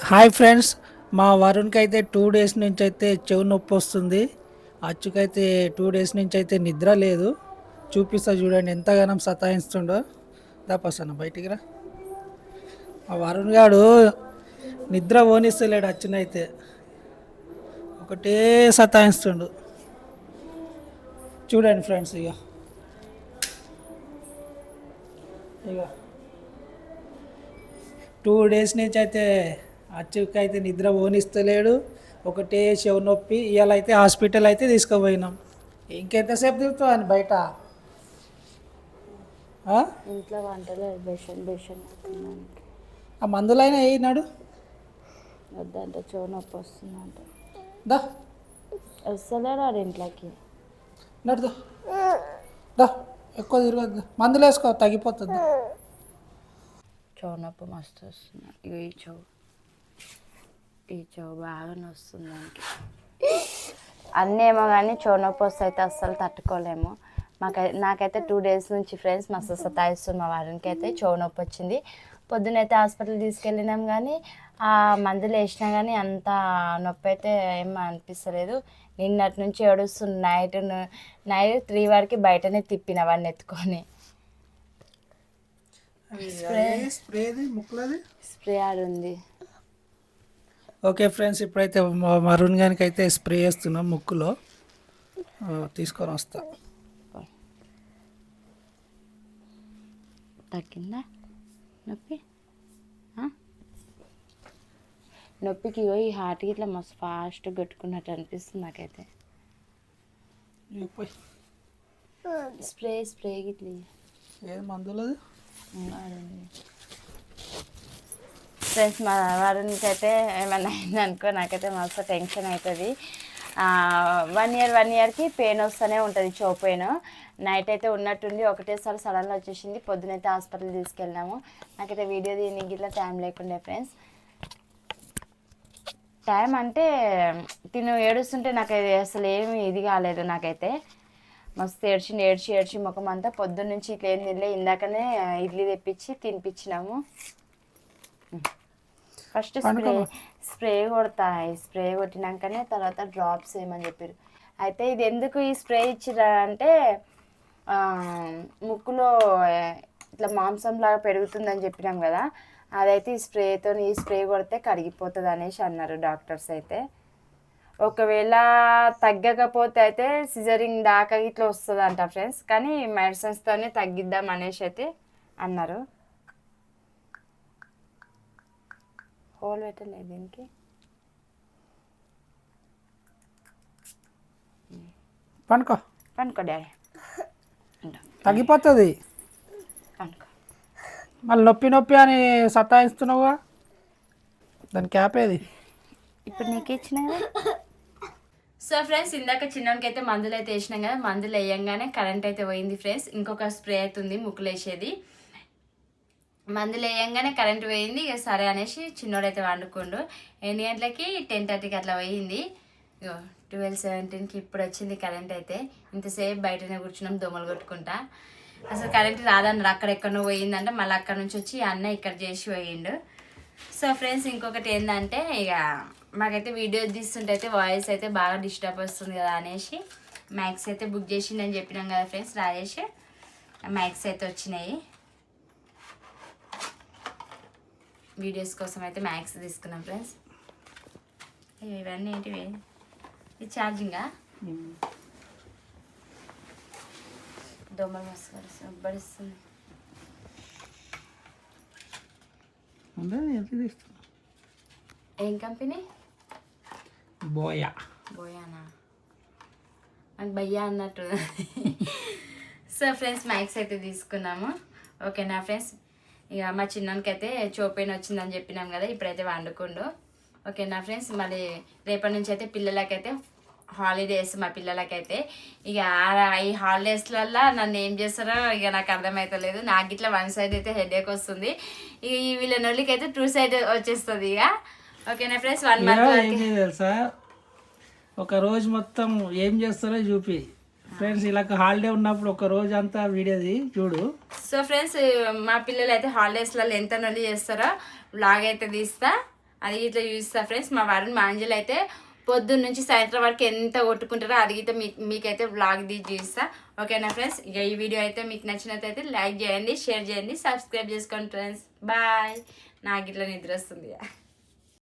Hi friends, మా వరుణ్కి అయితే 2 days నుంచి అయితే చెవు నొప్పి వస్తుంది. అచ్చుకైతే 2 డేస్ నుంచి అయితే నిద్ర లేదు. చూపిస్తా చూడండి ఎంతగానో సతాయిస్తుండో. దాపస్తాను బయటికి రా. మా వరుణ్ గాడు నిద్ర పోనిస్తలేడు. అచ్చునైతే ఒకటే సతాయిస్తుండు. చూడండి ఫ్రెండ్స్, ఇక ఇక 2 డేస్ నుంచి అయితే అచ్చుకి అయితే నిద్ర పోనిస్తలేడు. ఒకటే చెవు నొప్పి. ఇవాళ అయితే హాస్పిటల్ అయితే తీసుకుపోయినాం. ఇంకెంతసేపు తిరుగుతావు అని బయట? ఆ? ఇంట్లో వంటలు బెషన్ ఆ మందులైనా వేయినాడు. వద్దంటే చెవు నొప్పి వస్తుందంట. దా వస్తలేడు వాడు ఇంట్లోకి. నడుదా దా, ఎక్కువ తిరగద్దు. మందులు వేసుకో, తగ్గిపోతుంది. చెవు నొప్పి మస్తు వస్తుంది. ఇక ఈ చెవు బాగా వస్తుంది దానికి. అన్నీ ఏమో కానీ చెవు నొప్పి వస్తే అయితే అస్సలు తట్టుకోలేము. నాకైతే 2 డేస్ నుంచి ఫ్రెండ్స్ మస్తు సతాయిస్తుంది. మా వారికి అయితే చెవు నొప్పి వచ్చింది. పొద్దునైతే హాస్పిటల్ తీసుకెళ్ళినాం కానీ ఆ మందులు వేసినా కానీ అంత నొప్పి అయితే ఏం అనిపిస్తలేదు. నిన్నటి నుంచి ఏడుస్తుంది. నైట్ 3 వరకు బయటనే తిప్పిన వాడిని ఎత్తుకొని. స్ప్రే ఆడుంది. ఓకే ఫ్రెండ్స్, ఇప్పుడైతే వరుణ్ గారికి అయితే స్ప్రే చేస్తున్నాం ముక్కులో. తీసుకొని వస్తా. తగ్గిందా నొప్పికి ఈ హార్ట్కి ఇట్లా మస్తు ఫాస్ట్ కొట్టుకున్నట్టు అనిపిస్తుంది నాకైతే. స్ప్రే ఇట్లా ఏది మందులు ఫ్రెండ్స్. మా వారికి అయితే ఏమన్నా అయిందనుకో నాకైతే మస్తు టెన్షన్ అవుతుంది. 1 ఇయర్కి పెయిన్ వస్తూనే ఉంటుంది, చెవు పెయిన్. నైట్ అయితే ఉన్నట్టుండి ఒకటేసారి సడన్గా వచ్చేసింది. పొద్దునైతే హాస్పిటల్ తీసుకెళ్ళినాము. నాకైతే వీడియో దీనికి ఇట్లా టైం లేకుండే ఫ్రెండ్స్. టైం అంటే తిను ఏడుస్తుంటే నాకైతే అసలు ఏమి ఇది కాలేదు. నాకైతే మస్తు ఏడ్చి ముఖం అంతా. పొద్దున్న నుంచి ఇట్లా ఏం తినలే. ఇందాకనే ఇడ్లీ తెప్పించి తినిపించినాము. ఫస్ట్ స్ప్రే కొడతా. ఈ స్ప్రే కొట్టినాకనే తర్వాత డ్రాప్స్ వేయమని చెప్పారు. అయితే ఇది ఎందుకు ఈ స్ప్రే ఇచ్చిరా అంటే ముక్కులో ఇట్లా మాంసం లాగా పెరుగుతుందని చెప్పినాం కదా, అదైతే ఈ స్ప్రే కొడితే కరిగిపోతుంది అనేసి అన్నారు డాక్టర్స్ అయితే. ఒకవేళ తగ్గకపోతే అయితే సిజరింగ్ దాకా ఇట్లా వస్తుందంట ఫ్రెండ్స్. కానీ మెడిసిన్స్తోనే తగ్గిద్దాం అనేసి అయితే అన్నారు. హోల్ పెట్టలేదు దీనికి. పనుకో డాడీ, తగ్గిపోతుంది. పనుకో. మళ్ళీ నొప్పి అని సతాయిస్తున్నావుగా, దాని క్యాప్ ఏది? ఇప్పుడు నీకు ఇచ్చిన సో ఫ్రెండ్స్, ఇందాక చిన్నకి అయితే మందులు అయితే వేసినాం కదా, మందులు వేయంగానే కరెంట్ అయితే పోయింది ఫ్రెండ్స్. ఇంకొక స్ప్రే అవుతుంది ముక్కులు వేసేది. మందులు వేయంగానే కరెంట్ పోయింది. ఇక సరే అనేసి చిన్నోడైతే వండుకుండు. 8 గంటలకి 10:30కి అట్లా పోయింది. 12:17కి ఇప్పుడు వచ్చింది కరెంట్ అయితే. ఇంతసేపు బయటనే కూర్చున్నాం దోమలు కొట్టుకుంటా. అసలు కరెంట్ రాదన్నారు. అక్కడెక్కడో పోయిందంటే మళ్ళీ అక్కడ నుంచి వచ్చి అన్న ఇక్కడ చేసి పోయిండు. సో ఫ్రెండ్స్, ఇంకొకటి ఏంటంటే ఇక మాకైతే వీడియో తీస్తుంటే అయితే వాయిస్ అయితే బాగా డిస్టర్బ్ వస్తుంది కదా అనేసి మ్యాక్స్ అయితే బుక్ చేసిందని చెప్పినాం కదా ఫ్రెండ్స్. రాజేష్ మ్యాక్స్ అయితే వచ్చినాయి. వీడియోస్ కోసం అయితే మ్యాక్స్ తీసుకున్నాం ఫ్రెండ్స్. ఇవన్నీ ఏంటివి? ఇది ఛార్జింగా? దోమలు మస్తు ఉబ్బడిస్తుంది. ఏం కంపెనీ? బోయానా? నాకు భయ్యా అన్నట్టు. సో ఫ్రెండ్స్, మ్యాక్స్ అయితే తీసుకున్నాము. ఓకేనా ఫ్రెండ్స్. ఇక మా చిన్నానికి అయితే చోపెయిన్ వచ్చిందని చెప్పినాం కదా, ఇప్పుడైతే వండుకుండు. ఓకేనా ఫ్రెండ్స్. మళ్ళీ రేపటి నుంచి అయితే పిల్లలకైతే హాలిడేస్. మా పిల్లలకైతే ఇక ఈ హాలిడేస్లల్లో నన్ను ఏం చేస్తారో ఇక నాకు అర్థమవుతలేదు. నాకు ఇట్లా 1 సైడ్ అయితే హెడేక్ వస్తుంది. ఇక ఈ వీళ్ళ నొల్లికి అయితే 2 సైడ్ వచ్చేస్తుంది ఇక. ఓకేనా ఫ్రెండ్స్. 1 మంత్ తెలుసా, ఒక రోజు మొత్తం ఏం చేస్తారో చూపి ఫ్రెండ్స్. ఇలా హాలిడే ఉన్నప్పుడు ఒక రోజు అంతా వీడియోది చూడు. సో ఫ్రెండ్స్, మా పిల్లలు అయితే హాలిడేస్లలో ఎంత నొల్లి చేస్తారో వ్లాగ్ అయితే తీస్తా. అది ఇట్లా చూస్తా ఫ్రెండ్స్. మా వరుణ్ మాంజలు అయితే పొద్దున్న నుంచి సాయంత్రం వరకు ఎంత కొట్టుకుంటారో అది అయితే మీకైతే వ్లాగ్ తీసి చూస్తా. ఓకేనా ఫ్రెండ్స్? ఇక ఈ వీడియో అయితే మీకు నచ్చినట్లయితే లైక్ చేయండి, షేర్ చేయండి, సబ్స్క్రైబ్ చేసుకోండి ఫ్రెండ్స్. బాయ్. నాకు ఇట్లా నిద్ర వస్తుంది.